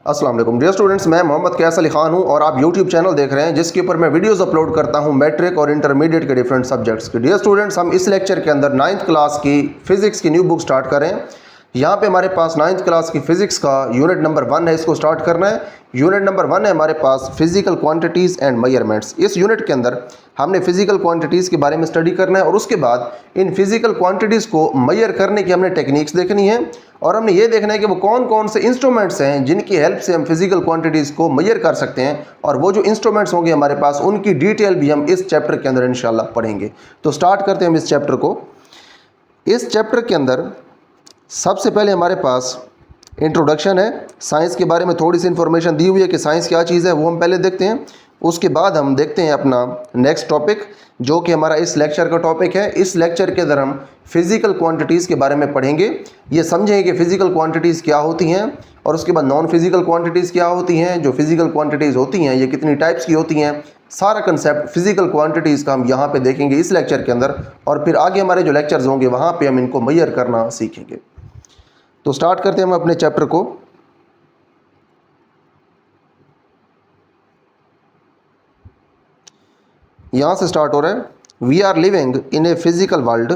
अस्सलाम वालेकुम dear students, मैं मोहम्मद कैस अली खान हूं और आप यूट्यूब चैनल देख रहे हैं जिसके ऊपर मैं वीडियोस अपलोड करता हूं मैट्रिक और इंटरमीडिएट के डिफरेंट सब्जेक्ट्स के। डियर स्टूडेंट्स, हम इस लेक्चर के अंदर 9th क्लास की फिजिक्स की न्यू बुक स्टार्ट करें। यहाँ पे हमारे पास 9th क्लास की फिजिक्स का यूनिट नंबर 1 है, इसको स्टार्ट करना है। यूनिट नंबर 1 है हमारे पास फिजिकल क्वांटिटीज़ एंड मेजरमेंट्स। इस यूनिट के अंदर हमने फिजिकल क्वांटिटीज़ के बारे में स्टडी करना है और उसके बाद इन फिजिकल क्वांटिटीज़ को मेजर करने की हमने टेक्निक्स देखनी है और हमने ये देखना है कि वो कौन कौन से इंस्ट्रूमेंट्स हैं जिनकी हेल्प से हम फिजिकल क्वांटिटीज़ को मेजर कर सकते हैं, और वो जो इंस्ट्रूमेंट्स होंगे हमारे पास उनकी डिटेल भी हम इस चैप्टर के अंदर इंशाल्लाह पढ़ेंगे। तो स्टार्ट करते हैं हम इस चैप्टर को। इस चैप्टर के अंदर सबसे पहले हमारे पास इंट्रोडक्शन है, साइंस के बारे में थोड़ी सी इन्फॉर्मेशन दी हुई है कि साइंस क्या चीज़ है, वो हम पहले देखते हैं। उसके बाद हम देखते हैं अपना नेक्स्ट टॉपिक जो कि हमारा इस लेक्चर का टॉपिक है। इस लेक्चर के अंदर हम फिज़िकल क्वांटिटीज़ के बारे में पढ़ेंगे, ये समझेंगे कि फ़िज़िकल क्वांटिटीज़ क्या होती हैं और उसके बाद नॉन फिज़िकल क्वांटिटीज़ क्या होती हैं। जो फिज़िकल क्वांटिटीज़ होती हैं ये कितनी टाइप्स की होती हैं, सारा कंसेप्ट फिज़िकल क्वांटिटीज़ का हम यहाँ पे देखेंगे इस लेक्चर के अंदर, और फिर आगे हमारे जो लेक्चर्स होंगे वहाँ पे हम इनको मेजर करना सीखेंगे। तो स्टार्ट करते हैं हम अपने चैप्टर को। यहाँ से स्टार्ट हो रहा है, we are living in a physical world.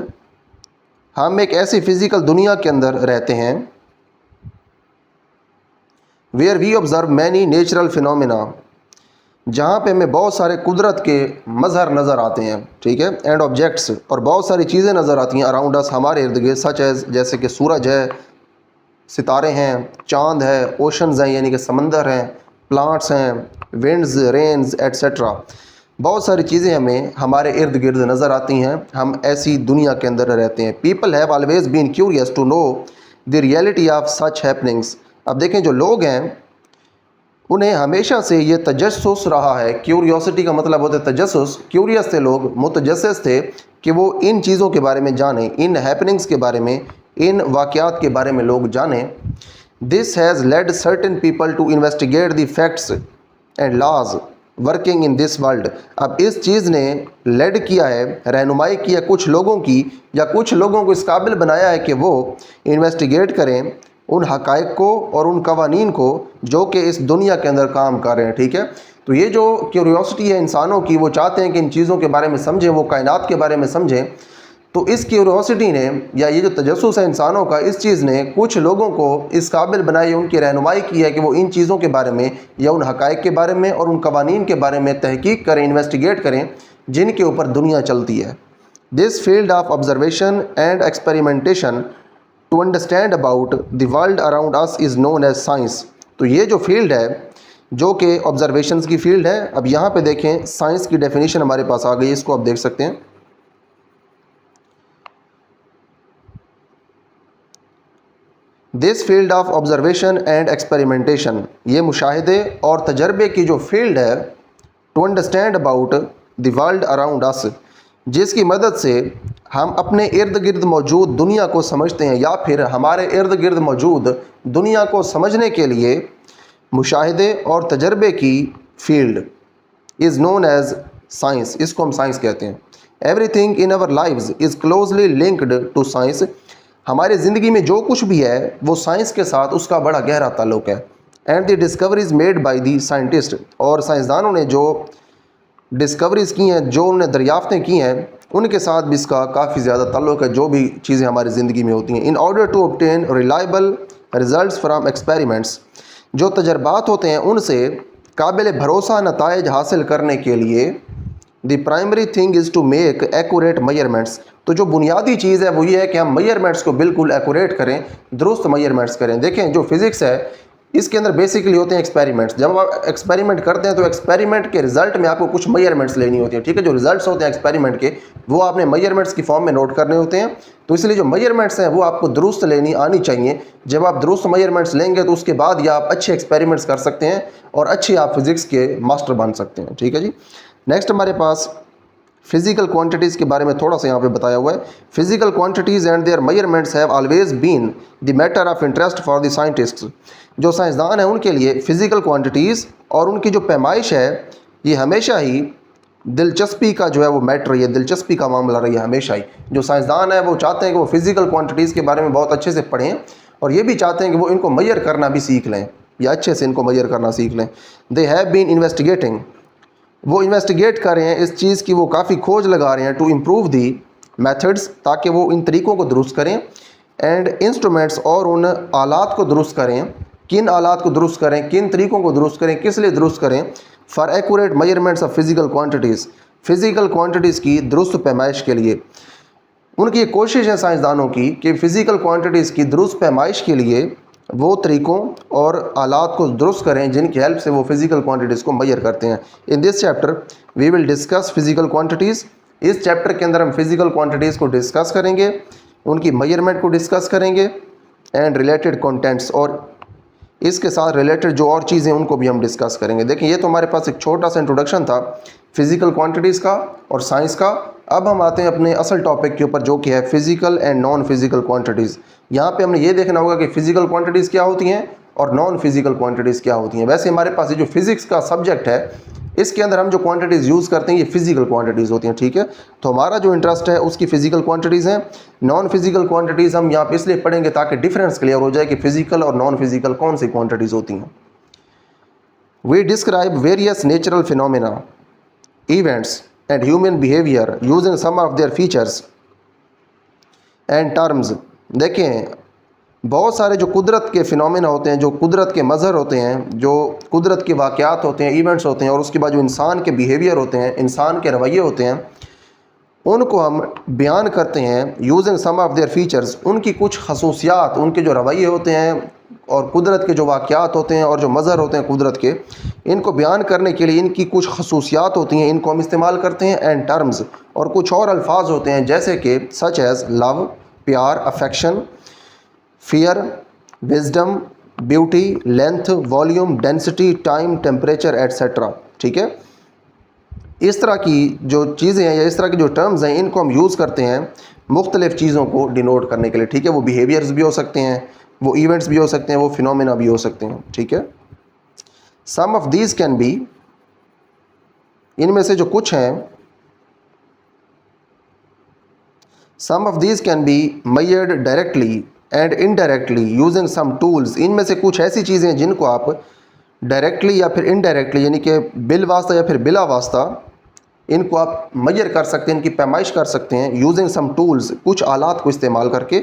हम एक ऐसी फिज़िकल दुनिया के अंदर रहते हैं where we observe many natural phenomena, जहाँ पे हमें बहुत सारे कुदरत के मज़हर नज़र आते हैं, ठीक है, एंड ऑब्जेक्ट्स, और बहुत सारी चीज़ें नज़र आती हैं अराउंड अस, हमारे इर्द गिर्द, सच एज जैसे कि सूरज है, सितारे हैं, चाँद है, ओशंस हैं यानी कि समंदर हैं, प्लांट्स हैं, विंड्स, रेन्स एट्सेट्रा। बहुत सारी चीज़ें हमें हमारे इर्द गिर्द नज़र आती हैं, हम ऐसी दुनिया के अंदर रहते हैं। People have always been curious to know the reality of such happenings. अब देखें, जो लोग हैं उन्हें हमेशा से ये तजस्सुस रहा है। क्यूरियोसिटी का मतलब होता है तजस्सुस। क्यूरियस थे लोग, मुतजस्सिस थे कि वो इन चीज़ों के बारे में जानें, इन हैपनिंग्स के बारे में, इन वाक़यात के बारे में लोग जानें। This has led certain people to investigate the facts and laws working in this world. अब इस चीज़ ने लेड किया है, रहनुमाई किया कुछ लोगों की, या कुछ लोगों को इस काबिल बनाया है कि वो इन्वेस्टिगेट करें उन हक़ाइक़ को और उन कवानीन को जो कि इस दुनिया के अंदर काम कर रहे हैं, ठीक है। तो ये जो क्यूरियोसिटी है इंसानों की, वो चाहते हैं कि इन चीज़ों के बारे में समझें, वो कायनात के बारे में समझें। तो इस क्यूरियोसिटी ने, या ये जो तजस्सुस है इंसानों का, इस चीज़ ने कुछ लोगों को इस काबिल बनाई, उनकी रहनुमाई की है कि वो इन चीज़ों के बारे में या उन हक़ाइक़ के बारे में और उन कवानीन के बारे में तहकीक करें, इन्वेस्टिगेट करें जिनके ऊपर दुनिया चलती है। This field of observation and experimentation to understand about the world around us is known as science. तो ये जो फील्ड है जो कि ऑब्जर्वेशंस की फील्ड है। अब यहाँ पे देखें, साइंस की डेफिनेशन हमारे पास आ गई, इसको आप देख सकते हैं। This field of observation and experimentation, ये मुशाहिदे और तजर्बे की जो फील्ड है, to understand about the world around us, जिसकी मदद से हम अपने इर्द गिर्द मौजूद दुनिया को समझते हैं, या फिर हमारे इर्द गिर्द मौजूद दुनिया को समझने के लिए मुशाहिदे और तजर्बे की field is known as science, इसको हम साइंस कहते हैं। Everything in our lives is closely linked to science. हमारी ज़िंदगी में जो कुछ भी है वो साइंस के साथ उसका बड़ा गहरा ताल्लुक़ है। And the discoveries made by the scientist, और साइंसदानों ने जो डिस्कवरीज़ की हैं, जो उन्होंने दरियाफ्तें की हैं, उनके साथ भी इसका काफ़ी ज़्यादा ताल्लुक़ है, जो भी चीज़ें हमारी ज़िंदगी में होती हैं। In order to obtain reliable results from experiments, जो तजर्बात होते हैं उनसे काबिल भरोसा नताइज हासिल करने के लिए the primary thing is to make accurate measurements. तो जो बुनियादी चीज़ है वो ये है कि हम मेजरमेंट्स को बिल्कुल एक्यूरेट करें, दुरुस्त मेजरमेंट्स करें। देखें, जो फिज़िक्स है इसके अंदर बेसिकली होते हैं एक्सपेरिमेंट्स। जब आप एक्सपेरिमेंट करते हैं तो एक्सपेरिमेंट के रिजल्ट में आपको कुछ मेजरमेंट्स लेनी होती है, ठीक है। जो रिजल्ट्स होते हैं एक्सपेरिमेंट के वो आपने मेजरमेंट्स की फॉर्म में नोट करने होते हैं। तो इसलिए जो मेजरमेंट्स हैं वो आपको दुरुस्त लेनी आनी चाहिए। जब आप दुरुस्त मेजरमेंट्स लेंगे तो उसके बाद या आप अच्छे एक्सपेरिमेंट्स कर सकते हैं और अच्छे आप फिज़िक्स के मास्टर बन सकते हैं, ठीक है जी। नेक्स्ट हमारे पास फिज़िकल क्वांटिटीज़ के बारे में थोड़ा सा यहाँ पे बताया हुआ है। Physical quantities and their measurements have always been the matter of interest for the scientists. जो साइंसदान हैं उनके लिए फ़िज़िकल क्वांटिटीज़ और उनकी जो पैमाइश है ये हमेशा ही दिलचस्पी का जो है वो मैटर, ये दिलचस्पी का मामला रही है हमेशा ही। जो साइंसदान है वो चाहते हैं कि वो फ़िज़िकल क्वांटिटीज़ के बारे में बहुत अच्छे से पढ़ें और ये भी चाहते हैं कि वो इनको मेजर करना भी सीख लें। या अच्छे से इनको मेजर करना सीख लें। दे हैव बीन इन्वेस्टिगेटिंग, वो इन्वेस्टिगेट कर रहे हैं इस चीज़ की, वो काफ़ी खोज लगा रहे हैं, टू इम्प्रूव दी मेथड्स, ताकि वो इन तरीक़ों को दुरुस्त करें, एंड इंस्ट्रूमेंट्स, और उन आलात को दुरुस्त करें। किन आलात को दुरुस्त करें, किन तरीक़ों को दुरुस्त करें, किस लिए दुरुस्त करें? For accurate measurements of physical quantities, physical quantities की दुरुस्त पैमाइश के लिए। उनकी एक कोशिश है साइंसदानों की कि फ़िज़िकल क्वांटिटीज़ की दुरुस्त पैमाइश के लिए वो तरीक़ों और आलात को दुरुस्त करें जिनकी हेल्प से वो फ़िज़िकल क्वांटिटीज़ को मेजर करते हैं। In this chapter we will discuss physical quantities. इस चैप्टर के अंदर हम फ़िज़िकल क्वांटिटीज़ को डिस्कस करेंगे, उनकी मेजरमेंट को डिस्कस करेंगे, एंड रिलेटेड कंटेंट्स, और इसके साथ रिलेटेड जो और चीज़ें उनको भी हम डिस्कस करेंगे। देखिए, ये तो हमारे पास एक छोटा सा इंट्रोडक्शन था फ़िज़िकल क्वांटिटीज़ का और साइंस का। अब हम आते हैं अपने असल टॉपिक के ऊपर, जो कि है physical and non physical quantities. यहाँ पे हमने ये देखना होगा कि फ़िज़िकल क्वांटिटीज़ क्या होती हैं और नॉन फ़िज़िकल क्वांटिटीज़ क्या होती हैं। वैसे हमारे पास ये जो फ़िज़िक्स का सब्जेक्ट है, इसके अंदर हम जो क्वांटिटीज़ यूज़ करते हैं ये फ़िज़िकल क्वांटिटीज़ होती हैं, ठीक है। तो हमारा जो इंटरेस्ट है उसकी फ़िज़िकल क्वांटिटीज़ हैं। नॉन फ़िज़िकल क्वांटिटीज़ हम यहाँ पे इसलिए पढ़ेंगे ताकि डिफरेंस क्लियर हो जाए कि फ़िज़िकल और नॉन फ़िज़िकल कौन सी क्वांटिटीज़ होती हैं। We describe various natural phenomena, events and human behavior using some of their features and terms। देखें, बहुत सारे जो कुदरत के फिनोमेना होते हैं, जो कुदरत के मज़हर होते हैं, जो कुदरत के वाक़यात होते हैं, इवेंट्स होते हैं, और उसके बाद जो इंसान के बिहेवियर होते हैं, इंसान के रवैये होते हैं, उनको हम बयान करते हैं using some of their features. उनकी कुछ खसूसियात, उनके जो रवैये होते हैं और कुदरत के जो वाक़यात होते हैं और जो मज़हर होते हैं कुदरत के, इनको बयान करने के लिए इनकी कुछ खसूसियात होती हैं, इनको हम इस्तेमाल करते हैं। एंड टर्म्स, और कुछ और अल्फाज होते हैं जैसे कि सच एज़ लव, प्यार, affection, fear, wisdom, beauty, length, volume, density, time, temperature etcetera, ठीक है। इस तरह की जो चीज़ें हैं या इस तरह की जो टर्म्स हैं, इनको हम यूज़ करते हैं मुख्तलिफ़ चीज़ों को डिनोट करने के लिए, ठीक है। वो बिहेवियर्स भी हो सकते हैं, वो इवेंट्स भी हो सकते हैं, वो फिनोमेना भी हो सकते हैं, ठीक है। Some of these can be, इनमें से जो कुछ हैं, some of these can be measured directly and indirectly using some tools. इनमें से कुछ ऐसी चीज़ें हैं जिनको आप डायरेक्टली या फिर इनडायरेक्टली, यानी कि बिल वास्ता या फिर बिला वास्ता, इनको आप मेजर कर सकते हैं, इनकी पैमाइश कर सकते हैं यूजिंग सम टूल्स, कुछ आलात को इस्तेमाल करके,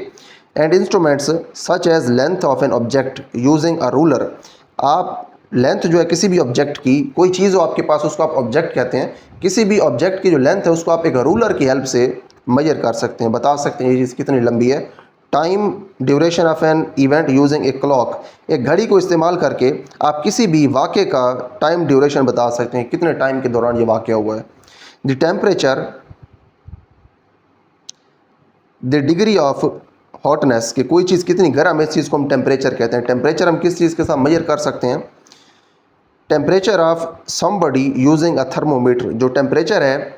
and instruments such as length of an object using a ruler. आप लेंथ जो है किसी भी ऑब्जेक्ट की, कोई चीज़ हो आपके पास, उसको आप ऑब्जेक्ट कहते हैं, किसी भी ऑब्जेक्ट की जो लेंथ है उसको आप एक रूलर की हेल्प से मेजर कर सकते हैं, बता सकते हैं ये चीज़ कितनी लंबी है। Time duration of an event using a clock, एक घड़ी को इस्तेमाल करके आप किसी भी वाक़े का टाइम ड्यूरेशन बता सकते हैं, कितने टाइम के दौरान ये वाक़या हुआ है। The temperature, the degree of hotness, कि कोई चीज़ कितनी गर्म है, इस चीज़ को हम टेम्परेचर कहते हैं। टेम्परेचर हम किस चीज़ के साथ मेजर कर सकते हैं? Temperature of somebody using a thermometer, जो टेम्परेचर है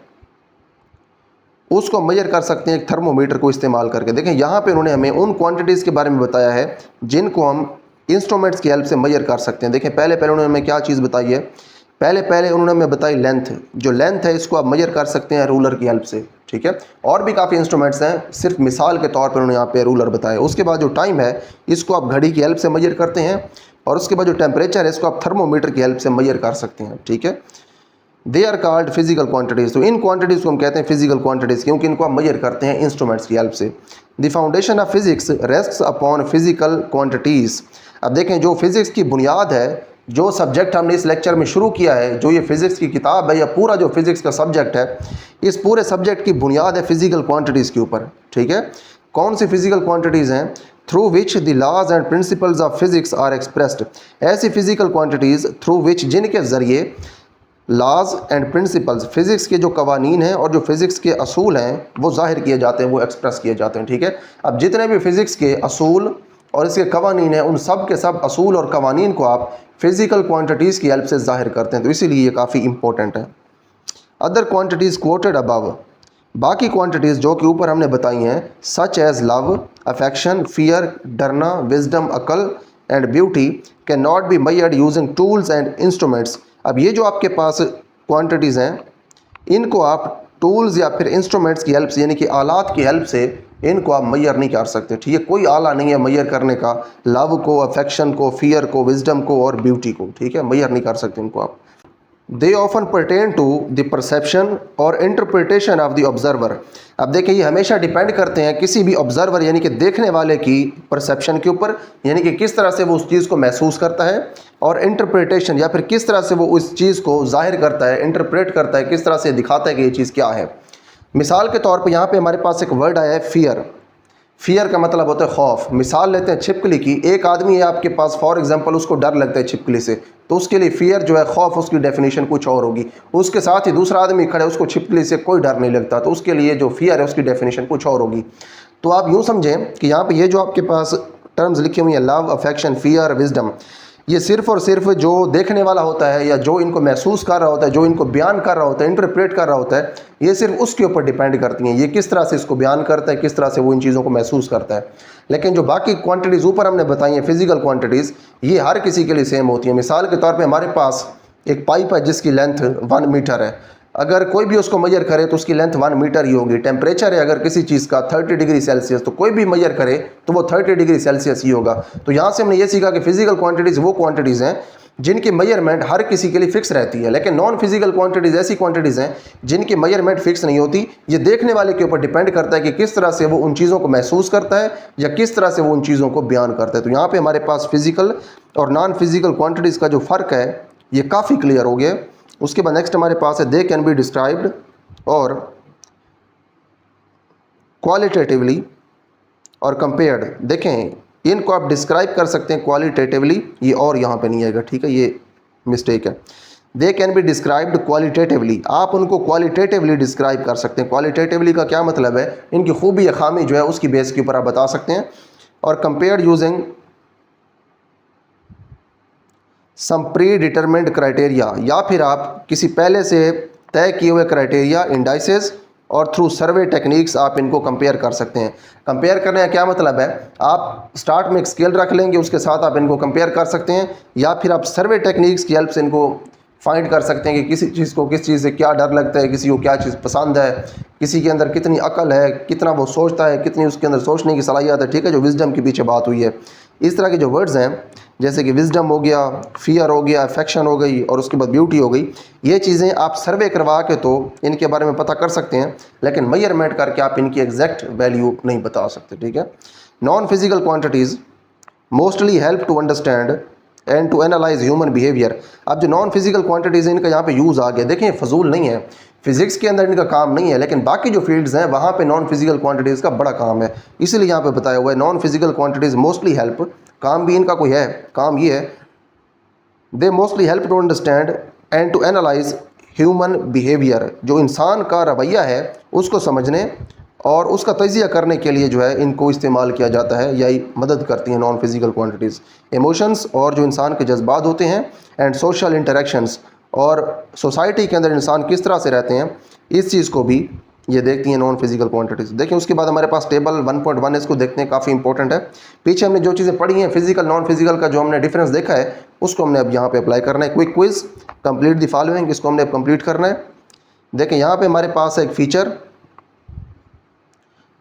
उसको मेजर कर सकते हैं एक थर्मोमीटर को इस्तेमाल करके। देखें, यहाँ पे उन्होंने हमें उन क्वांटिटीज़ के बारे में बताया है जिनको हम इंस्ट्रूमेंट्स की हेल्प से मेजर कर सकते हैं। देखें, पहले उन्होंने हमें क्या चीज़ बताई है? पहले उन्होंने हमें बताई लेंथ। जो लेंथ है इसको आप मेजर कर सकते हैं रूलर की हेल्प से, ठीक है। और भी काफ़ी इंस्ट्रूमेंट्स हैं, सिर्फ मिसाल के तौर पर उन्होंने यहाँ पे रूलर बताया। उसके बाद जो टाइम है इसको आप घड़ी की हेल्प से मेजर करते हैं, और उसके बाद जो टेम्परेचर है इसको आप थर्मोमीटर की हेल्प से मेजर कर सकते हैं, ठीक है। They are called physical quantities. तो इन क्वांटिटीज़ को हम कहते हैं फिजिकल क्वांटिटीज़, क्योंकि इनको आप मेजर करते हैं इंस्ट्रूमेंट्स की हेल्प से। The foundation of physics rests upon physical quantities. अब देखें, जो फिज़िक्स की बुनियाद है, जो सब्जेक्ट हमने इस लेक्चर में शुरू किया है, जो ये फिज़िक्स की किताब है या पूरा जो फिज़िक्स का सब्जेक्ट है, इस पूरे सब्जेक्ट की बुनियाद है फिजिकल क्वांटिटीज़ के ऊपर, ठीक है। कौन सी फिजिकल क्वांटिटीज़ हैं? Through which the laws and principles of physics are expressed. ऐसी फिजिकल क्वांटिटीज़ थ्रू विच, जिनके ज़रिए लॉज एंड प्रिंसिपल्स, फ़िज़िक्स के जो कवानीन हैं और जो फ़िज़िक्स के असूल हैं वो ज़ाहिर किए जाते हैं, वो एक्सप्रेस किए जाते हैं, ठीक है। अब जितने भी फ़िज़िक्स के असूल और इसके कवानीन हैं, उन सब के सब असूल और कवानीन को आप फ़िज़िकल क्वांटिटीज़ की हेल्प से ज़ाहिर करते हैं, तो इसीलिए ये काफ़ी इंपॉर्टेंट है। अदर क्वांटिटीज़ कोटेड अबव, बाकी क्वांटिटीज़ जो कि ऊपर हमने बताई हैं, such as love, affection, fear, डरना, विजडम, अकल and beauty, can not be measured using tools and instruments. अब ये जो आपके पास क्वांटिटीज़ हैं, इनको आप टूल्स या फिर इंस्ट्रूमेंट्स की हेल्प से, यानी कि आलात की हेल्प से इनको आप मैयर नहीं कर सकते। ठीक है, कोई आला नहीं है मैयर करने का लव को, अफेक्शन को, फियर को, विजडम को और ब्यूटी को। ठीक है, मैयर नहीं कर सकते इनको आप। They often pertain to the perception और इंटरप्रिटेशन ऑफ द ऑब्जर्वर। अब देखिए, ये हमेशा डिपेंड करते हैं किसी भी ऑब्जर्वर यानी कि देखने वाले की परसेप्शन के ऊपर, यानी कि किस तरह से वो उस चीज़ को महसूस करता है, और इंटरप्रिटेशन या फिर किस तरह से वो उस चीज़ को जाहिर करता है, इंटरप्रेट करता है, किस तरह से दिखाता है कि ये चीज़ क्या है। मिसाल के तौर पर यहाँ पे हमारे पास एक वर्ड आया है फियर। फियर का मतलब होता है खौफ। मिसाल लेते हैं छिपकली की। एक आदमी है आपके पास, फॉर एग्जांपल, उसको डर लगता है छिपकली से, तो उसके लिए फियर जो है, खौफ, उसकी डेफिनेशन कुछ और होगी। उसके साथ ही दूसरा आदमी खड़ा है, उसको छिपकली से कोई डर नहीं लगता, तो उसके लिए जो फियर है उसकी डेफिनेशन कुछ और होगी। तो आप यूँ समझें कि यहाँ पर ये जो आपके पास टर्म्स लिखी हुई हैं, लव, अफेक्शन, फियर, विजडम, ये सिर्फ और सिर्फ जो देखने वाला होता है या जो इनको महसूस कर रहा होता है, जो इनको बयान कर रहा होता है, इंटरप्रेट कर रहा होता है, ये सिर्फ उसके ऊपर डिपेंड करती हैं, ये किस तरह से इसको बयान करता है, किस तरह से वो इन चीज़ों को महसूस करता है। लेकिन जो बाकी क्वांटिटीज़ ऊपर हमने बताई हैं, फिजिकल क्वांटिटीज़, ये हर किसी के लिए सेम होती हैं। मिसाल के तौर पर हमारे पास एक पाइप है जिसकी लेंथ 1 मीटर है। अगर कोई भी उसको मेजर करे तो उसकी लेंथ 1 मीटर ही होगी। टेम्परेचर है अगर किसी चीज़ का 30 डिग्री सेल्सियस, तो कोई भी मेजर करे तो वो 30 डिग्री सेल्सियस ही होगा। तो यहाँ से हमने ये सीखा कि फिजिकल क्वांटिटीज़ वो क्वांटिटीज़ हैं जिनकी मेजरमेंट हर किसी के लिए फिक्स रहती है, लेकिन नॉन फिजिकल क्वांटिटीज़ ऐसी क्वांटिटीज़ हैं जिनकी मेजरमेंट फिक्स नहीं होती। ये देखने वाले के ऊपर डिपेंड करता है कि किस तरह से वो उन चीज़ों को महसूस करता है या किस तरह से वो उन चीज़ों को बयान करता है। तो यहाँ पर हमारे पास फिजिकल और नॉन फिजिकल क्वांटिटीज़ का जो फ़र्क है ये काफ़ी क्लियर हो गया। उसके बाद नेक्स्ट हमारे पास है दे कैन बी डिस्क्राइब्ड और क्वालिटेटिवली और कंपेयर्ड। देखें, इनको आप डिस्क्राइब कर सकते हैं क्वालिटेटिवली, ये और यहाँ पे नहीं आएगा। ठीक है, ये मिस्टेक है। They can be described qualitatively, आप उनको क्वालिटेटिवली डिस्क्राइब कर सकते हैं। क्वालिटेटिवली का क्या मतलब है, इनकी खूबी या खामी जो है उसकी बेस के ऊपर आप बता सकते हैं। और compared using some predetermined criteria, या फिर आप किसी पहले से तय किए हुए क्राइटेरिया, इंडाइसेस और थ्रू सर्वे टेक्निक्स आप इनको कंपेयर कर सकते हैं। कंपेयर करने का क्या मतलब है, आप स्टार्ट में एक स्केल रख लेंगे, उसके साथ आप इनको कंपेयर कर सकते हैं, या फिर आप सर्वे टेक्निक्स की हेल्प से इनको फाइंड कर सकते हैं कि किसी चीज़ को किस चीज़ से क्या डर लगता है, किसी को क्या चीज़ पसंद है, किसी के अंदर कितनी अकल है, कितना वो सोचता है, कितनी उसके अंदर सोचने की सलाहियत है। ठीक है, जो विजडम के पीछे बात हुई है। इस तरह के जो वर्ड्स हैं जैसे कि विजडम हो गया, फियर हो गया, अफेक्शन हो गई और उसके बाद ब्यूटी हो गई, ये चीज़ें आप सर्वे करवा के तो इनके बारे में पता कर सकते हैं, लेकिन मेजरमेंट करके आप इनकी एग्जैक्ट वैल्यू नहीं बता सकते। ठीक है, non physical quantities mostly help to understand and to analyse human behaviour. अब जो नॉन फिजिकल क्वांटिटीज़ हैं इनका यहाँ पे यूज़ आ गया। देखें, फजूल नहीं है, फिजिक्स के अंदर इनका काम नहीं है, लेकिन बाकी जो फील्ड्स हैं वहाँ पे नॉन फिजिकल क्वांटिटीज़ का बड़ा काम है, इसलिए यहाँ पे बताया हुआ है non physical quantities mostly help. काम भी इनका कोई है, काम ये है, they mostly help to understand and to analyse human behaviour, जो इंसान का रवैया है उसको समझने और उसका तजिया करने के लिए जो है इनको इस्तेमाल किया जाता है, यही मदद करती हैं नॉन फिजिकल क्वांटिटीज़। इमोशंस और जो इंसान के जज्बात होते हैं, एंड सोशल इंटरेक्शंस और सोसाइटी के अंदर इंसान किस तरह से रहते हैं, इस चीज़ को भी ये देखती हैं नॉन फिजिकल क्वांटिटीज़। देखिए, उसके बाद हमारे पास टेबल 1.1 इसको देखते हैं, काफ़ी इंपॉर्टेंट है। पीछे हमने जो चीज़ें पढ़ी हैं फिजिकल नॉन फिजिकल का जो हमने डिफरेंस देखा है उसको हमने अब यहाँ पे अप्लाई करना है। Quick quiz, complete the following, इसको हमने अब कंप्लीट करना है। देखें, यहाँ पे हमारे पास है एक फीचर,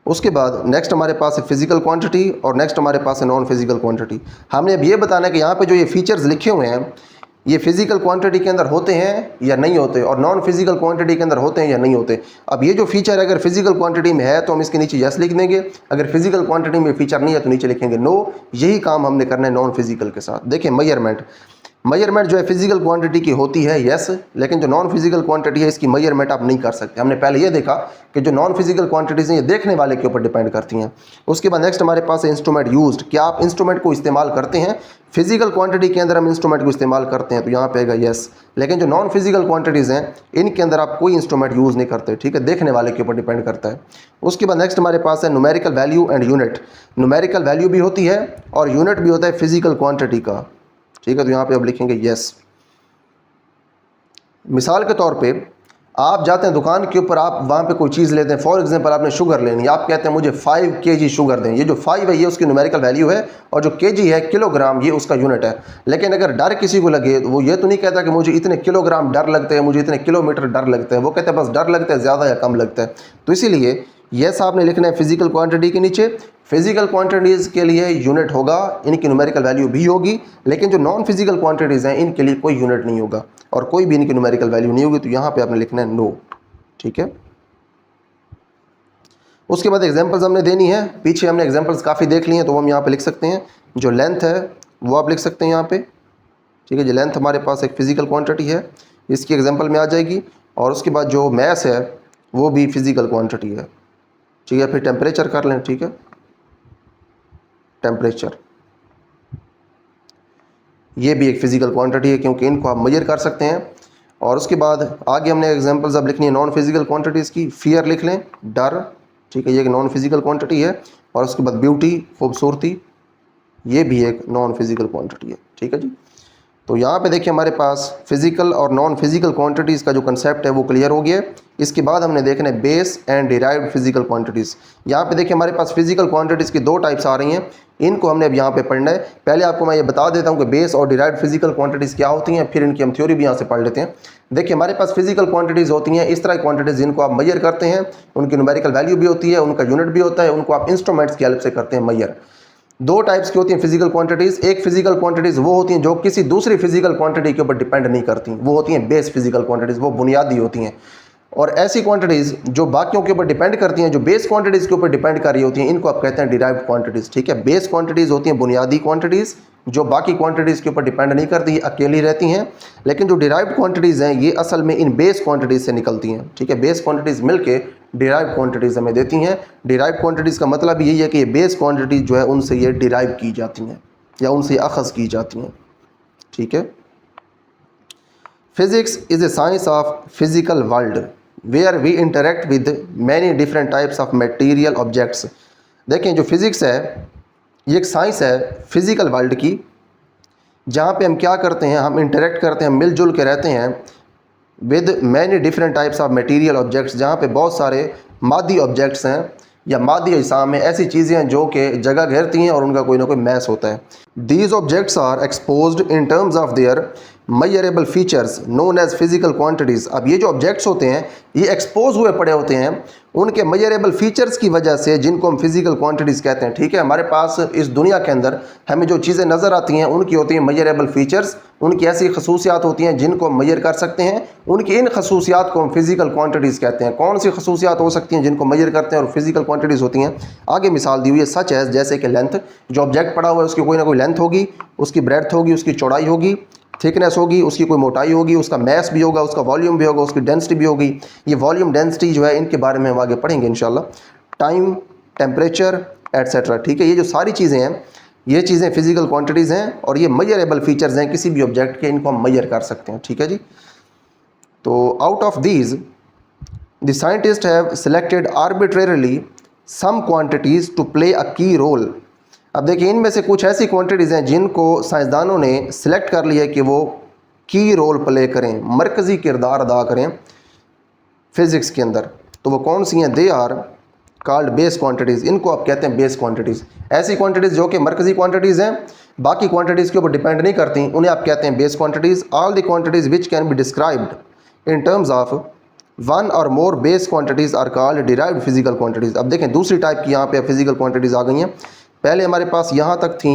उसके बाद नेक्स्ट हमारे पास है फिजिकल क्वांटिटी और नेक्स्ट हमारे पास है नॉन फिजिकल क्वांटिटी। हमने अब ये बताना है कि यहाँ पे जो ये फीचर्स लिखे हुए हैं ये फिजिकल क्वांटिटी के अंदर होते हैं या नहीं होते, और नॉन फिजिकल क्वांटिटी के अंदर होते हैं या नहीं होते। अब ये जो फीचर अगर फिजिकल क्वांटिटी में है तो हम इसके नीचे यस लिख देंगे, अगर फिजिकल क्वांटिटी में फीचर नहीं है तो नीचे लिखेंगे नो। यही काम हमने करना है नॉन फिजिकल के साथ। देखिए, मेजरमेंट जो है फिजिकल क्वांटिटी की होती है यस, लेकिन जो नॉन फिजिकल क्वांटिटी है इसकी मेजरमेंट आप नहीं कर सकते। हमने पहले ये देखा कि जो नॉन फिजिकल क्वांटिटीज़ हैं ये देखने वाले के ऊपर डिपेंड करती हैं। उसके बाद नेक्स्ट हमारे पास है इंस्ट्रूमेंट यूज्ड, क्या आप इंस्ट्रूमेंट को इस्तेमाल करते हैं। फिजिकल क्वांटिटी के अंदर हम इंस्ट्रूमेंट को इस्तेमाल करते हैं तो यहाँ पे आएगा यस, लेकिन जो नॉन फिजिकल क्वांटिटीज़ हैं इनके अंदर आप कोई इंस्ट्रूमेंट यूज़ नहीं करते। ठीक है, देखने वाले के ऊपर डिपेंड करता है। उसके बाद नेक्स्ट हमारे पास है numerical value and unit. Numerical value भी होती है और यूनिट भी होता है फिजिकल क्वांटिटी का। ठीक है, तो यहाँ पे अब लिखेंगे यस। मिसाल के तौर पे आप जाते हैं दुकान के ऊपर, आप वहाँ पे कोई चीज़ लेते हैं, फॉर एग्जांपल आपने शुगर लेनी है, आप कहते हैं मुझे 5 kg शुगर दें। ये जो 5 है ये उसकी न्यूमेरिकल वैल्यू है, और जो kg है किलोग्राम, ये उसका यूनिट है। लेकिन अगर डर किसी को लगे तो वो ये तो नहीं कहता कि मुझे इतने किलोग्राम डर लगते हैं, मुझे इतने किलोमीटर डर लगते हैं, वो कहते हैं बस डर लगता है, ज़्यादा या कम लगता है। तो इसीलिए ये साहब ने लिखना है फिजिकल क्वांटिटी के नीचे। फिजिकल क्वांटिटीज़ के लिए यूनिट होगा, इनकी न्यूमेरिकल वैल्यू भी होगी, लेकिन जो नॉन फिजिकल क्वांटिटीज़ हैं इनके लिए कोई यूनिट नहीं होगा और कोई भी इनकी न्यूमेरिकल वैल्यू नहीं होगी। तो यहाँ पे आपने लिखना है नो, ठीक है। उसके बाद एग्जांपल्स हमने देनी है, पीछे हमने एग्जांपल्स काफ़ी देख लिए हैं तो हम यहाँ पे लिख सकते हैं। जो लेंथ है वो आप लिख सकते हैं यहाँ पे, ठीक है। जो लेंथ हमारे पास एक फिजिकल क्वांटिटी है, इसकी एग्जांपल में आ जाएगी। और उसके बाद जो मैस है वो भी फिजिकल क्वांटिटी है, ठीक है। फिर टेम्परेचर कर लें, ठीक है। टेम्परेचर ये भी एक फिजिकल क्वांटिटी है क्योंकि इनको आप मेजर कर सकते हैं। और उसके बाद आगे हमने एग्जांपल्स अब लिखनी है नॉन फिजिकल क्वांटिटीज़ की। फियर लिख लें, डर, ठीक है, ये एक नॉन फिजिकल क्वांटिटी है। और उसके बाद ब्यूटी, खूबसूरती, ये भी एक नॉन फिजिकल क्वांटिटी है, ठीक है जी। तो यहाँ पे देखिए हमारे पास फिजिकल और नॉन फिजिकल क्वांटिटीज़ का जो कंसेप्ट है वो क्लियर हो गया है। इसके बाद हमने देखना है base and derived physical quantities. यहाँ पे देखिए हमारे पास फिजिकल क्वांटिटीज़ की 2 टाइप्स आ रही हैं, इनको हमने अब यहाँ पे पढ़ना है। पहले आपको मैं ये बता देता हूँ कि बेस और डिराइव्ड फिजिकल क्वांटिटीज़ क्या होती हैं, फिर इनकी हम थ्योरी भी यहाँ से पढ़ लेते हैं। देखिए हमारे पास फिजिकल क्वांटिटीज़ होती हैं इस तरह की क्वांटिटीज़ जिनको आप मेजर करते हैं, उनकी न्यूमेरिकल वैल्यू भी होती है, उनका यूनिट भी होता है, उनको आप इंस्ट्रूमेंट्स की हेल्प से करते हैं मेजर। 2 टाइप्स की होती हैं फिजिकल क्वांटिटीज़। एक फिजिकल क्वांटिटीज़ वो होती हैं जो किसी दूसरी फिजिकल क्वांटिटी के ऊपर डिपेंड नहीं करती, वो होती हैं बेस फिजिकल क्वांटिटीज़, वो बुनियादी होती हैं। और ऐसी क्वांटिटीज़ जो बाकियों के ऊपर डिपेंड करती हैं, जो बेस क्वांटिटीज़ के ऊपर डिपेंड कर रही होती हैं, इनको आप कहते हैं डिराइव्ड क्वांटिटीज़, ठीक है। बेस क्वांटिटीज़ होती हैं बुनियादी क्वांटिटीज़ जो बाकी क्वांटिटीज़ के ऊपर डिपेंड नहीं करती, ये अकेली रहती हैं। लेकिन जो डिराइव्ड क्वांटिटीज़ हैं ये असल में इन बेस क्वांटिटीज़ से निकलती हैं, ठीक है। बेस क्वांटिटीज़ मिलके डिराइव क्वांटिटीज़ हमें देती हैं। डिराइव क्वांटिटीज़ का मतलब यही है कि ये बेस क्वांटिटीज़ जो है उनसे ये डिराइव की जाती हैं या उनसे अखज़ की जाती हैं, ठीक है। Physics is a science of physical world where we interact with many different types of material objects. देखें जो फिज़िक्स है ये एक साइंस है फिज़िकल वर्ल्ड की, जहाँ पे हम क्या करते हैं, हम इंटरेक्ट करते हैं, मिलजुल के रहते हैं with many different types of material objects, जहाँ पे बहुत सारे मादी ऑब्जेक्ट्स हैं या मादी अजसाम में ऐसी चीज़ें हैं जो कि जगह घेरती हैं और उनका कोई ना कोई मैस होता है। These objects are exposed in terms of their measurable features known as physical quantities. अब ये जो ऑब्जेक्ट्स होते हैं ये एक्सपोज हुए पड़े होते हैं उनके मेजरेबल फीचर्स की वजह से, जिनको हम फिजिकल क्वांटिटीज़ कहते हैं, ठीक है। हमारे पास इस दुनिया के अंदर हमें जो चीज़ें नज़र आती हैं उनकी होती हैं मेजरेबल फीचर्स, उनकी ऐसी खसूसियात होती हैं जिनको हम मेजर कर सकते हैं, उनकी इन खसूसियात को हम फिजिकल क्वांटिटीज़ कहते हैं। कौन सी खसूसियात हो सकती हैं जिनको मेजर करते हैं और फिजिकल क्वांटिटीज़ होती हैं, आगे मिसाल दी हुई है। सच है जैसे कि लेंथ, जो ऑब्जेक्ट पड़ा हुआ है उसकी कोई ना कोई लेंथ होगी, उसकी ब्रेड्थ होगी, उसकी चौड़ाई होगी, थिकनेस होगी, उसकी कोई मोटाई होगी, उसका मैस भी होगा, उसका वॉल्यूम भी होगा, उसकी डेंसिटी भी होगी। ये वॉल्यूम डेंसिटी जो है इनके बारे में हम आगे पढ़ेंगे इंशाल्लाह। टाइम, टेम्परेचर एट्सेट्रा, ठीक है। ये जो सारी चीज़ें हैं ये चीज़ें फिजिकल क्वांटिटीज़ हैं और ये मेजरेबल फीचर्स हैं किसी भी ऑब्जेक्ट के, इनको हम मेजर कर सकते हैं, ठीक है जी। तो out of these the scientist have selected arbitrarily some quantities to play a key role. अब देखिए इनमें से कुछ ऐसी क्वांटिटीज़ हैं जिनको साइंसदानों ने सिलेक्ट कर लिया है कि वो की रोल प्ले करें, मरकज़ी किरदार अदा करें फिज़िक्स के अंदर। तो वो कौन सी हैं? They are called base quantities. इनको आप कहते हैं बेस क्वांटिटीज़। ऐसी क्वांटिटीज़ जो कि मरकज़ी क्वांटिटीज़ हैं, बाकी क्वांटिटीज़ के ऊपर डिपेंड नहीं करती, उन्हें आप कहते हैं base quantities. All the quantities which can be described in terms of one or more base quantities are called derived physical quantities. अब देखें दूसरी टाइप की यहाँ पे फिजिकल क्वांटिटीज़ आ गई हैं। पहले हमारे पास यहाँ तक थी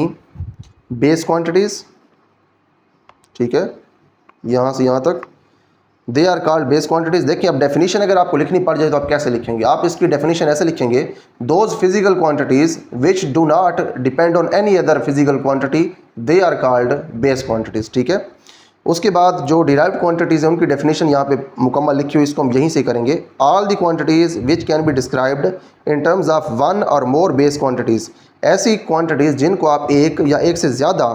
बेस क्वांटिटीज़, ठीक है, यहाँ से यहाँ तक they are called base quantities. देखिए अब डेफिनेशन अगर आपको लिखनी पड़ जाए तो आप कैसे लिखेंगे? आप इसकी डेफिनेशन ऐसे लिखेंगे, those physical quantities which do not depend on any other physical quantity they are called base quantities, ठीक है। उसके बाद जो डिराइव्ड क्वांटिटीज़ है उनकी डेफिनेशन यहाँ पे मुकम्मल लिखी हुई, इसको हम यहीं से करेंगे। All the quantities which can be described in terms of one or more base quantities. ऐसी क्वांटिटीज़ जिनको आप एक या एक से ज़्यादा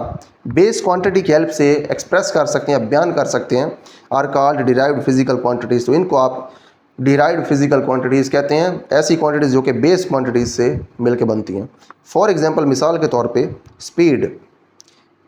बेस क्वांटिटी की हेल्प से एक्सप्रेस कर सकते हैं, बयान कर सकते हैं, are called derived physical quantities. तो इनको आप डिराइव्ड फिजिकल क्वांटिटीज़ कहते हैं, ऐसी क्वांटिटीज़ जो कि बेस क्वांटिटीज़ से मिलकर बनती हैं। फॉर एग्जांपल मिसाल के तौर पे speed,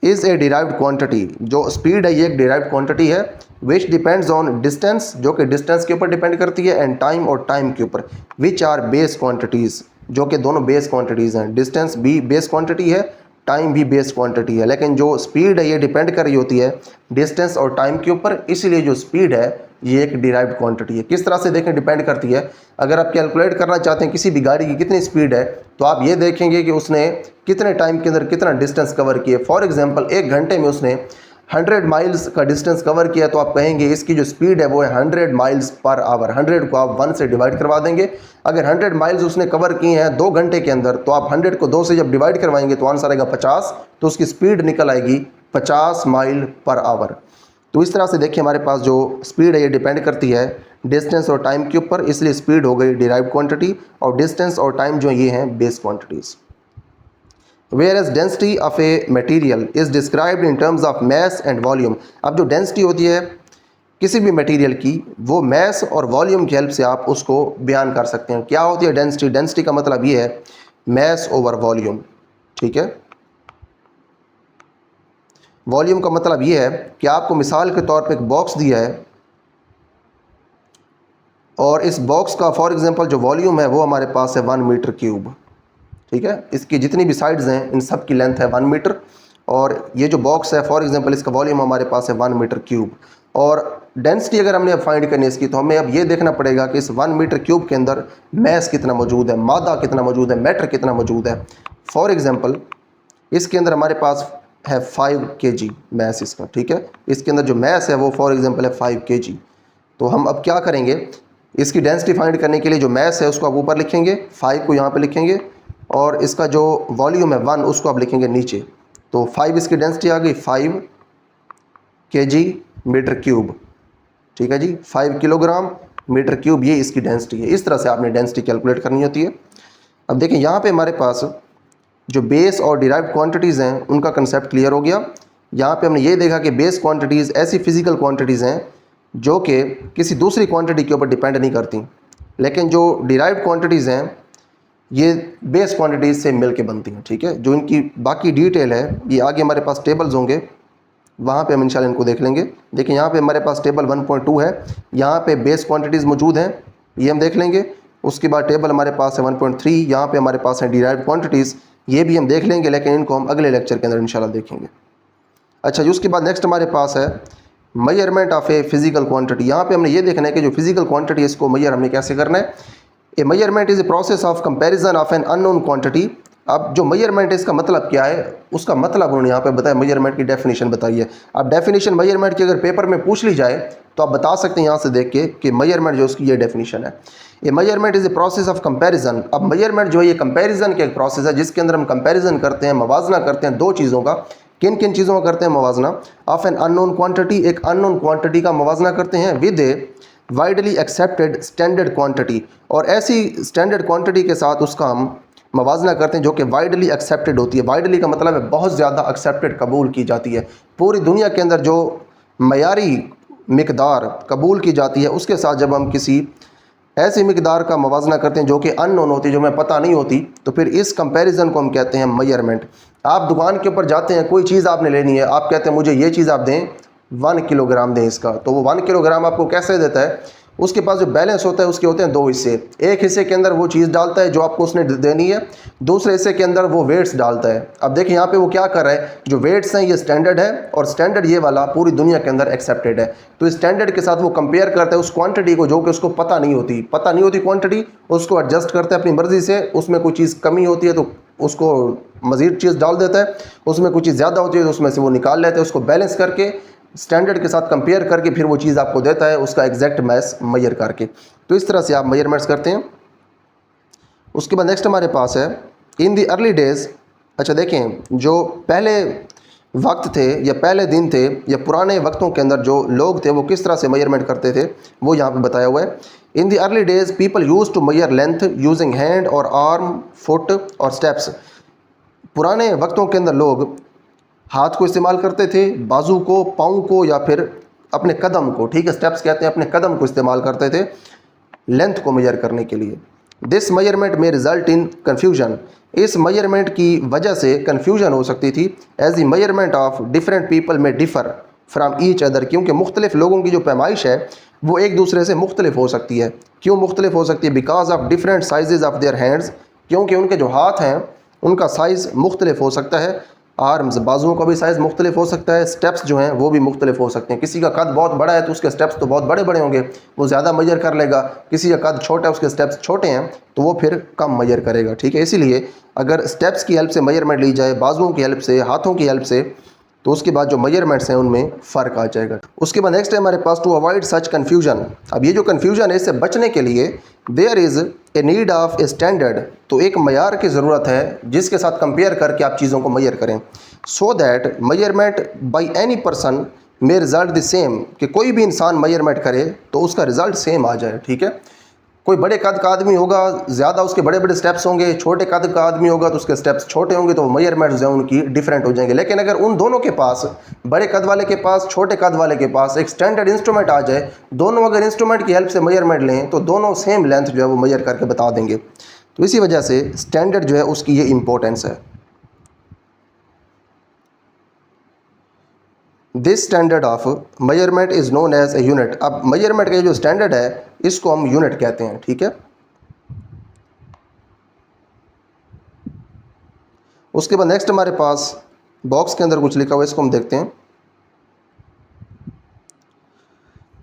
is a derived quantity, जो स्पीड है ये एक डिराइव्ड क्वांटिटी है, विच डिपेंड्स ऑन डिस्टेंस, जो कि डिस्टेंस के ऊपर डिपेंड करती है, एंड टाइम और टाइम के ऊपर, विच आर बेस क्वांटिटीज़, जो कि दोनों बेस क्वांटिटीज़ हैं। डिस्टेंस भी बेस क्वांटिटी है, टाइम भी बेस क्वांटिटी है, लेकिन जो स्पीड है ये डिपेंड कर रही होती है डिस्टेंस और टाइम के ऊपर, इसलिए जो स्पीड है ये एक डिराइव्ड क्वांटिटी है। किस तरह से देखें, डिपेंड करती है। अगर आप कैलकुलेट करना चाहते हैं किसी भी गाड़ी की कितनी स्पीड है, तो आप ये देखेंगे कि उसने कितने टाइम के अंदर कितना डिस्टेंस कवर किया। फॉर एग्जांपल 1 घंटे में उसने 100 माइल्स का डिस्टेंस कवर किया, तो आप कहेंगे इसकी जो स्पीड है वो है 100 माइल्स पर आवर। 100 को आप 1 से डिवाइड करवा देंगे। अगर 100 माइल्स उसने कवर किए हैं 2 घंटे के अंदर, तो आप 100 को 2 से जब डिवाइड करवाएंगे तो आंसर आएगा 50, तो उसकी स्पीड निकल आएगी 50 माइल पर आवर। तो इस तरह से देखिए हमारे पास जो स्पीड है ये डिपेंड करती है डिस्टेंस और टाइम के ऊपर, इसलिए स्पीड हो गई डिराइव्ड क्वांटिटी, और डिस्टेंस और टाइम जो ये हैं base quantities. Whereas density of a material is described in terms of mass and volume। अब जो डेंसिटी होती है किसी भी मटेरियल की, वो मैस और वॉल्यूम की हेल्प से आप उसको बयान कर सकते हैं। क्या होती है डेंसिटी? डेंसिटी का मतलब ये है मैस ओवर वॉल्यूम, ठीक है। वॉल्यूम का मतलब ये है कि आपको मिसाल के तौर पे एक बॉक्स दिया है, और इस बॉक्स का फॉर एग्जांपल जो वॉल्यूम है वो हमारे पास है 1 मीटर क्यूब, ठीक है। इसकी जितनी भी साइड्स हैं इन सब की लेंथ है 1 मीटर, और ये जो बॉक्स है फॉर एग्जांपल इसका वॉल्यूम हमारे पास है 1 मीटर क्यूब। और डेंसिटी अगर हमने अब फाइंड करनी है इसकी, तो हमें अब ये देखना पड़ेगा कि इस 1 मीटर क्यूब के अंदर मैस कितना मौजूद है, मादा कितना मौजूद है, मैटर कितना मौजूद है। फॉर एग्जांपल इसके अंदर हमारे पास है 5 kg मैस इसका, ठीक है। इसके अंदर जो मैस है वो फॉर एग्जांपल है 5 kg। तो हम अब क्या करेंगे, इसकी डेंसिटी फाइंड करने के लिए जो मैस है उसको आप ऊपर लिखेंगे, 5 को यहाँ पे लिखेंगे, और इसका जो वॉल्यूम है 1 उसको आप लिखेंगे नीचे। तो 5 इसकी डेंसिटी आ गई 5 kg मीटर क्यूब, ठीक है जी, 5 किलोग्राम मीटर क्यूब, ये इसकी डेंसिटी है। इस तरह से आपने डेंसिटी कैलकुलेट करनी होती है। अब देखिए यहाँ पे हमारे पास जो बेस और डिराइव्ड क्वांटिटीज़ हैं उनका कंसेप्ट क्लियर हो गया। यहाँ पे हमने ये देखा कि बेस क्वांटिटीज़ ऐसी फिजिकल क्वांटिटीज़ हैं जो कि किसी दूसरी क्वांटिटी के ऊपर डिपेंड नहीं करती, लेकिन जो डिराइव्ड क्वांटिटीज़ हैं ये बेस क्वांटिटीज़ से मिल के बनती हैं, ठीक है। जो इनकी बाकी डिटेल है ये आगे हमारे पास टेबल्स होंगे, वहाँ पे हम इंशाल्लाह इनको देख लेंगे। देखिए यहाँ पे हमारे पास टेबल 1.2 है, यहाँ पे बेस क्वांटिटीज़ मौजूद हैं, ये हम देख लेंगे। उसके बाद टेबल हमारे पास है 1.3, यहाँ पे हमारे पास है डिराइव्ड क्वांटिटीज़, ये भी हम देख लेंगे, लेकिन इनको हम अगले लेक्चर के अंदर इंशाल्लाह देखेंगे। अच्छा जी, उसके बाद नेक्स्ट हमारे पास है measurement of a physical quantity. यहाँ पे हमने ये देखना है कि जो फिजिकल क्वांटिटी है इसको मेजर हमने कैसे करना है। A measurement is a process of comparison of an unknown quantity. अब जो मेजरमेंट है इसका मतलब क्या है, उसका मतलब उन्होंने यहाँ पे बताया, मेजरमेंट की डेफिनेशन बताई है। अब डेफिनेशन मेजरमेंट की अगर पेपर में पूछ ली जाए तो आप बता सकते हैं यहाँ से देख के कि मेजरमेंट जो उसकी ये डेफिनेशन है। A measurement is a process of comparison. अब मेजरमेंट जो है ये कंपैरिजन का एक प्रोसेस है जिसके अंदर हम कंपैरिजन करते हैं, मवाजना करते हैं दो चीज़ों का। किन किन चीज़ों का करते हैं मवाजना? ऑफ एन अननोन क्वांटिटी, एक अननोन क्वांटिटी का मवाजना करते हैं, with A widely accepted standard quantity, और ऐसी स्टैंडर्ड क्वांटिटी के साथ उसका हम मवाजना करते हैं जो कि वाइडली एक्सेप्टेड होती है। वाइडली का मतलब है बहुत ज़्यादा एक्सेप्टेड, कबूल की जाती है। पूरी दुनिया के अंदर जो मयारी मिकदार कबूल की जाती है उसके साथ जब हम किसी ऐसी मिकदार का मवाजना करते हैं जो कि अननोन होती है, जो हमें पता नहीं होती, तो फिर इस कंपैरिजन को हम कहते हैं मेजरमेंट। आप दुकान के ऊपर जाते हैं, कोई चीज़ आपने लेनी है, आप कहते हैं मुझे ये चीज़ आप दें 1 किलोग्राम दें इसका, तो वो 1 किलोग्राम आपको कैसे देता है? उसके पास जो बैलेंस होता है उसके होते हैं 2 हिस्से। एक हिस्से के अंदर वो चीज़ डालता है जो आपको उसने देनी है, दूसरे हिस्से के अंदर वो वेट्स डालता है। अब देखिए यहाँ पे वो क्या कर रहा है, जो वेट्स हैं ये स्टैंडर्ड है, और स्टैंडर्ड ये वाला पूरी दुनिया के अंदर एक्सेप्टेड है। तो इस स्टैंडर्ड के साथ वो कंपेयर करता है उस क्वांटिटी को जो कि उसको पता नहीं होती क्वांटिटी, उसको एडजस्ट करता है अपनी मर्जी से। उसमें कोई चीज़ कमी होती है तो उसको मज़ीद चीज़ डाल देता है, उसमें कुछ चीज़ ज़्यादा होती है तो उसमें से वो निकाल लेते हैं, उसको बैलेंस करके स्टैंडर्ड के साथ कंपेयर करके फिर वो चीज़ आपको देता है उसका एग्जैक्ट मैस मेजर करके। तो इस तरह से आप मेजरमेंट्स करते हैं। उसके बाद नेक्स्ट हमारे पास है इन दी अर्ली डेज़। अच्छा देखें, जो पहले वक्त थे या पहले दिन थे या पुराने वक्तों के अंदर जो लोग थे वो किस तरह से मेजरमेंट करते थे वो यहाँ पे बताया हुआ है। In the early days people use to measure length using hand or arm, foot or steps. पुराने वक्तों के अंदर लोग हाथ को इस्तेमाल करते थे, बाजू को, पाँव को, या फिर अपने कदम को, ठीक है, स्टेप्स कहते हैं, अपने कदम को इस्तेमाल करते थे लेंथ को मेजर करने के लिए। This measurement may result in confusion, इस मेजरमेंट की वजह से कन्फ्यूजन हो सकती थी। As the measurement of different people may differ from each other, क्योंकि मुख्तलिफ लोगों की जो पैमाइश है वो एक दूसरे से मुख्तलिफ हो सकती है। क्यों मुख्तलिफ हो सकती है? Because of different sizes of their hands, क्योंकि उनके जो हाथ हैं उनका साइज़ मुख्तलिफ हो सकता है। आर्म्स, बाजुओं का भी साइज़ मुख्तलिफ हो सकता है। स्टेप्स जो हैं वो भी मुख्तलिफ हो सकते हैं। किसी का कद बहुत बड़ा है तो उसके स्टेप्स तो बहुत बड़े बड़े होंगे, वो ज़्यादा मेजर कर लेगा। किसी का कद छोटा है, उसके स्टेप्स छोटे हैं तो वो फिर कम मेजर करेगा। ठीक है, इसीलिए अगर स्टेप्स की हेल्प से मेजरमेंट ली जाए, बाजुओं की हेल्प से, हाथों की हेल्प से, तो उसके बाद जो मेजरमेंट्स हैं उनमें फ़र्क आ जाएगा। उसके बाद नेक्स्ट है हमारे पास टू अवॉइड सच कन्फ्यूजन। अब ये जो कन्फ्यूजन है इससे बचने के लिए there is a need of a standard, तो एक मयार की ज़रूरत है जिसके साथ कंपेयर करके आप चीज़ों को मेजर करें। So that measurement by any person में रिज़ल्ट द सेम, कि कोई भी इंसान मेजरमेंट करे तो उसका रिज़ल्ट सेम आ जाए। ठीक है, कोई बड़े कद का आदमी होगा, ज़्यादा उसके बड़े बड़े स्टेप्स होंगे, छोटे कद का आदमी होगा तो उसके स्टेप्स छोटे होंगे, तो मेजरमेंट्स जो हैं उनकी डिफरेंट हो जाएंगे। लेकिन अगर उन दोनों के पास, बड़े कद वाले के पास, छोटे कद वाले के पास एक स्टैंडर्ड इंस्ट्रूमेंट आ जाए, दोनों अगर इंस्ट्रूमेंट की हेल्प से मेजरमेंट लें तो दोनों सेम लेंथ जो है वो मेजर करके बता देंगे। तो इसी वजह से स्टैंडर्ड जो है उसकी ये इंपॉर्टेंस है। This standard of measurement is known as a unit. अब मेजरमेंट का जो स्टैंडर्ड है इसको हम यूनिट कहते हैं। ठीक है, उसके बाद नेक्स्ट हमारे पास बॉक्स के अंदर कुछ लिखा हुआ है, इसको हम देखते हैं।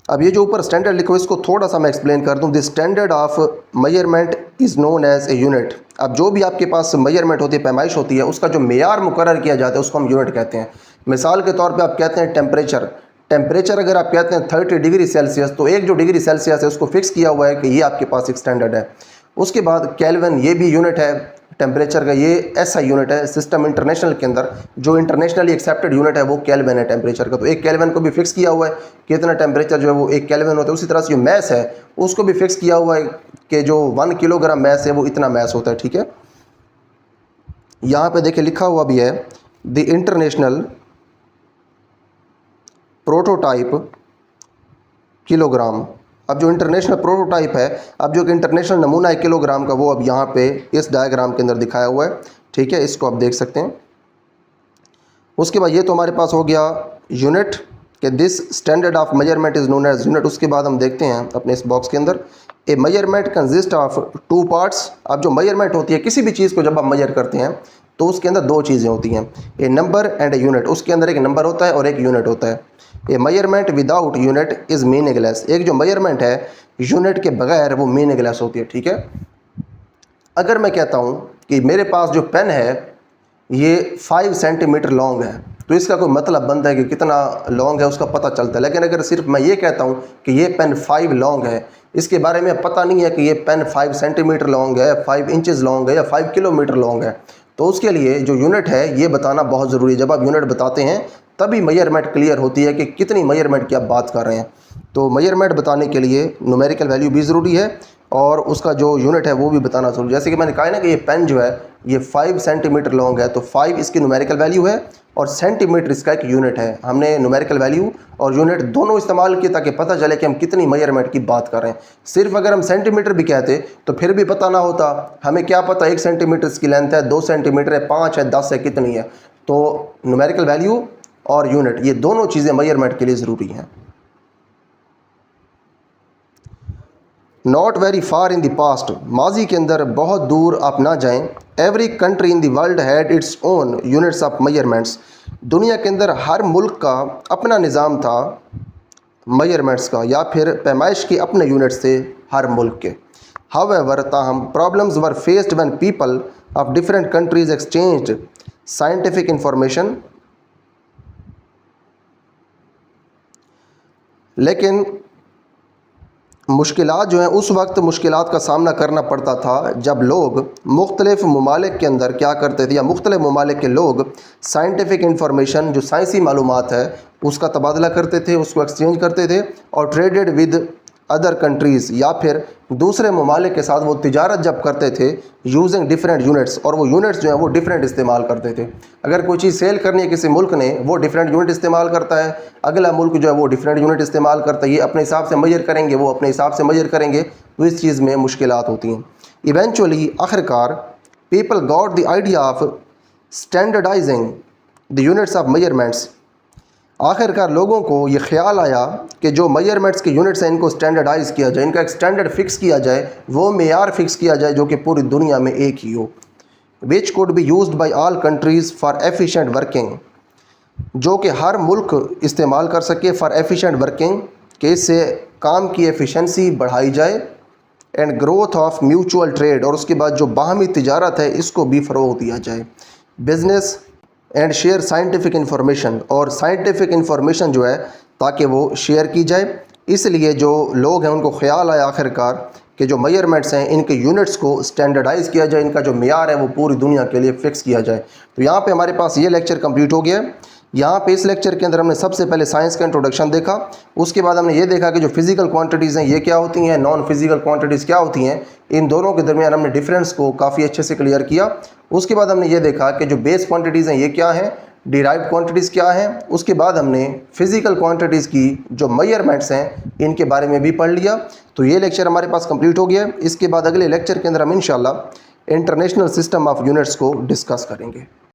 अब ये जो ऊपर स्टैंडर्ड लिखा हुआ है इसको थोड़ा सा मैं एक्सप्लेन कर दूं। This standard of measurement is known as a unit. अब जो भी आपके पास मेजरमेंट होती है, पैमाइश होती है, उसका जो मेयार मुकर्रर किया जाता है उसको हम यूनिट कहते हैं। मिसाल के तौर पे आप कहते हैं टेम्परेचर। टेम्परेचर अगर आप कहते हैं 30 डिग्री सेल्सियस, तो एक जो डिग्री सेल्सियस है उसको फिक्स किया हुआ है कि ये आपके पास एक स्टैंडर्ड है। उसके बाद केल्विन, ये भी यूनिट है टेम्परेचर का, ये ऐसा यूनिट है सिस्टम इंटरनेशनल के अंदर। जो इंटरनेशनली एक्सेप्टेड यूनिट है वो केल्विन है टेम्परेचर का, तो एक केल्विन को भी फिक्स किया हुआ है कि इतना टेम्परेचर जो है वो एक केल्विन होता है। उसी तरह से जो मैस है उसको भी फिक्स किया हुआ है कि जो 1 किलोग्राम मैस है वो इतना मैस होता है। ठीक है, यहाँ पे देखिए लिखा हुआ भी है द इंटरनेशनल प्रोटोटाइप किलोग्राम। अब जो इंटरनेशनल प्रोटोटाइप है, अब जो कि इंटरनेशनल नमूना है किलोग्राम का, वो अब यहाँ पे इस डायग्राम के अंदर दिखाया हुआ है। ठीक है, इसको आप देख सकते हैं। उसके बाद ये तो हमारे पास हो गया यूनिट, कि this standard of measurement is known as unit. उसके बाद हम देखते हैं अपने इस बॉक्स के अंदर, ए मेजरमेंट कंसिस्ट ऑफ 2 पार्ट्स। अब जो मेजरमेंट होती है, किसी भी चीज़ को जब आप मेजर करते हैं तो उसके अंदर 2 चीज़ें होती हैं, ए नंबर एंड ए यूनिट। उसके अंदर एक नंबर होता है और एक यूनिट होता है। A measurement without unit is meaningless. एक जो मेजरमेंट है यूनिट के बगैर वो मीनिंगलेस होती है। ठीक है, अगर मैं कहता हूँ कि मेरे पास जो पेन है ये 5 सेंटीमीटर लॉन्ग है, तो इसका कोई मतलब बनता है कि कितना लॉन्ग है उसका पता चलता है। लेकिन अगर सिर्फ मैं ये कहता हूँ कि ये पेन 5 लॉन्ग है, इसके बारे में पता नहीं है कि ये पेन 5 सेंटीमीटर लॉन्ग है, 5 इंचज़ लॉन्ग है या 5 किलोमीटर लॉन्ग है, तो उसके लिए जो यूनिट है ये बताना बहुत ज़रूरी है। जब आप यूनिट बताते हैं तभी मेजरमेंट क्लियर होती है कि कितनी मेजरमेंट की आप बात कर रहे हैं। तो मेजरमेंट बताने के लिए न्यूमेरिकल वैल्यू भी ज़रूरी है और उसका जो यूनिट है वो भी बताना ज़रूरी है। जैसे कि मैंने कहा ना कि ये पेन जो है ये 5 सेंटीमीटर लॉन्ग है, तो 5 इसकी न्यूमेरिकल वैल्यू है और सेंटीमीटर इसका एक यूनिट है। हमने न्यूमेरिकल वैल्यू और यूनिट दोनों इस्तेमाल किए ताकि पता चले कि हम कितनी मेजरमेंट की बात कर रहे हैं। सिर्फ अगर हम सेंटीमीटर भी कहते तो फिर भी पता ना होता, हमें क्या पता 1 सेंटीमीटर इसकी लेंथ है, 2 सेंटीमीटर है, 5 है, 10 है, कितनी है। तो न्यूमेरिकल वैल्यू और यूनिट ये दोनों चीज़ें मेजरमेंट के लिए ज़रूरी हैं। Not very far in the past, माजी के अंदर बहुत दूर आप ना जाएं। Every country in the world had its own units of measurements. दुनिया के अंदर हर मुल्क का अपना निज़ाम था मेजरमेंट्स का, या फिर पैमाइश के अपने यूनिट्स थे हर मुल्क के। हाउएवर, ताहम problems were faced when people of different countries exchanged scientific information. लेकिन मुश्किलात जो हैं उस वक्त मुश्किलात का सामना करना पड़ता था जब लोग मुख्तलिफ़ ममालिक के अंदर क्या करते थे, या मुख्तलिफ़ ममालिक के लोग साइंटिफिक इंफॉर्मेशन जो साइंसी मालूमात है उसका तबादला करते थे, उसको एक्सचेंज करते थे, और ट्रेडेड विद अदर कंट्रीज़, या फिर दूसरे ममालिक के साथ वो तिजारत जब करते थे यूजिंग डिफरेंट यूनिट्स, और वो यूनिट्स जो हैं वो डिफरेंट इस्तेमाल करते थे। अगर कोई चीज़ सेल करनी है किसी मुल्क ने, वो डिफरेंट यूनिट इस्तेमाल करता है, अगला मुल्क जो है वो डिफरेंट यूनिट इस्तेमाल करता है। ये अपने हिसाब से मेजर करेंगे, वो अपने हिसाब से मेजर करेंगे, तो इस चीज़ में मुश्किलात होती हैं। इवेंचुअली आखिरकार people got the idea of standardising the units of measurements, आखिरकार लोगों को ये ख्याल आया कि जो मेजरमेंट्स के यूनिट्स हैं इनको स्टैंडर्डाइज़ किया जाए, इनका एक स्टैंडर्ड फिक्स किया जाए, वो मेयार फिक्स किया जाए जो कि पूरी दुनिया में एक ही हो, which could be used by all countries for efficient working, जो कि हर मुल्क इस्तेमाल कर सके फॉर एफिशिएंट वर्किंग, कि इससे काम की एफिशिएंसी बढ़ाई जाए, and growth of mutual trade, और उसके बाद जो बाहमी तिजारत है इसको भी फ़रोग़ दिया जाए, business and share scientific information, और साइंटिफिक इंफॉर्मेशन जो है ताकि वो शेयर की जाए। इसलिए जो लोग हैं उनको ख्याल आया आखिरकार कि जो मेजरमेंट्स हैं इनके यूनिट्स को स्टैंडर्डाइज़ किया जाए, इनका जो मेयार है वो पूरी दुनिया के लिए फ़िक्स किया जाए। तो यहाँ पे हमारे पास ये लेक्चर कंप्लीट हो गया। यहाँ पे इस लेक्चर के अंदर हमने सबसे पहले साइंस का इंट्रोडक्शन देखा, उसके बाद हमने ये देखा कि जो फिज़िकल क्वांटिटीज़ हैं ये क्या होती हैं, नॉन फिज़िकल क्वांटिटीज़ क्या होती हैं, इन दोनों के दरमियान हमने डिफरेंस को काफ़ी अच्छे से क्लियर किया। उसके बाद हमने ये देखा कि जो बेस क्वांटिटीज़ हैं ये क्या हैं, डिराइव्ड क्वांटिटीज़ क्या हैं। उसके बाद हमने फिज़िकल क्वांटिटीज़ की जो मेजरमेंट्स हैं इनके बारे में भी पढ़ लिया। तो ये लेक्चर हमारे पास कंप्लीट हो गया। इसके बाद अगले लेक्चर के अंदर हम इंशाल्लाह इंटरनेशनल सिस्टम ऑफ यूनिट्स को डिस्कस करेंगे।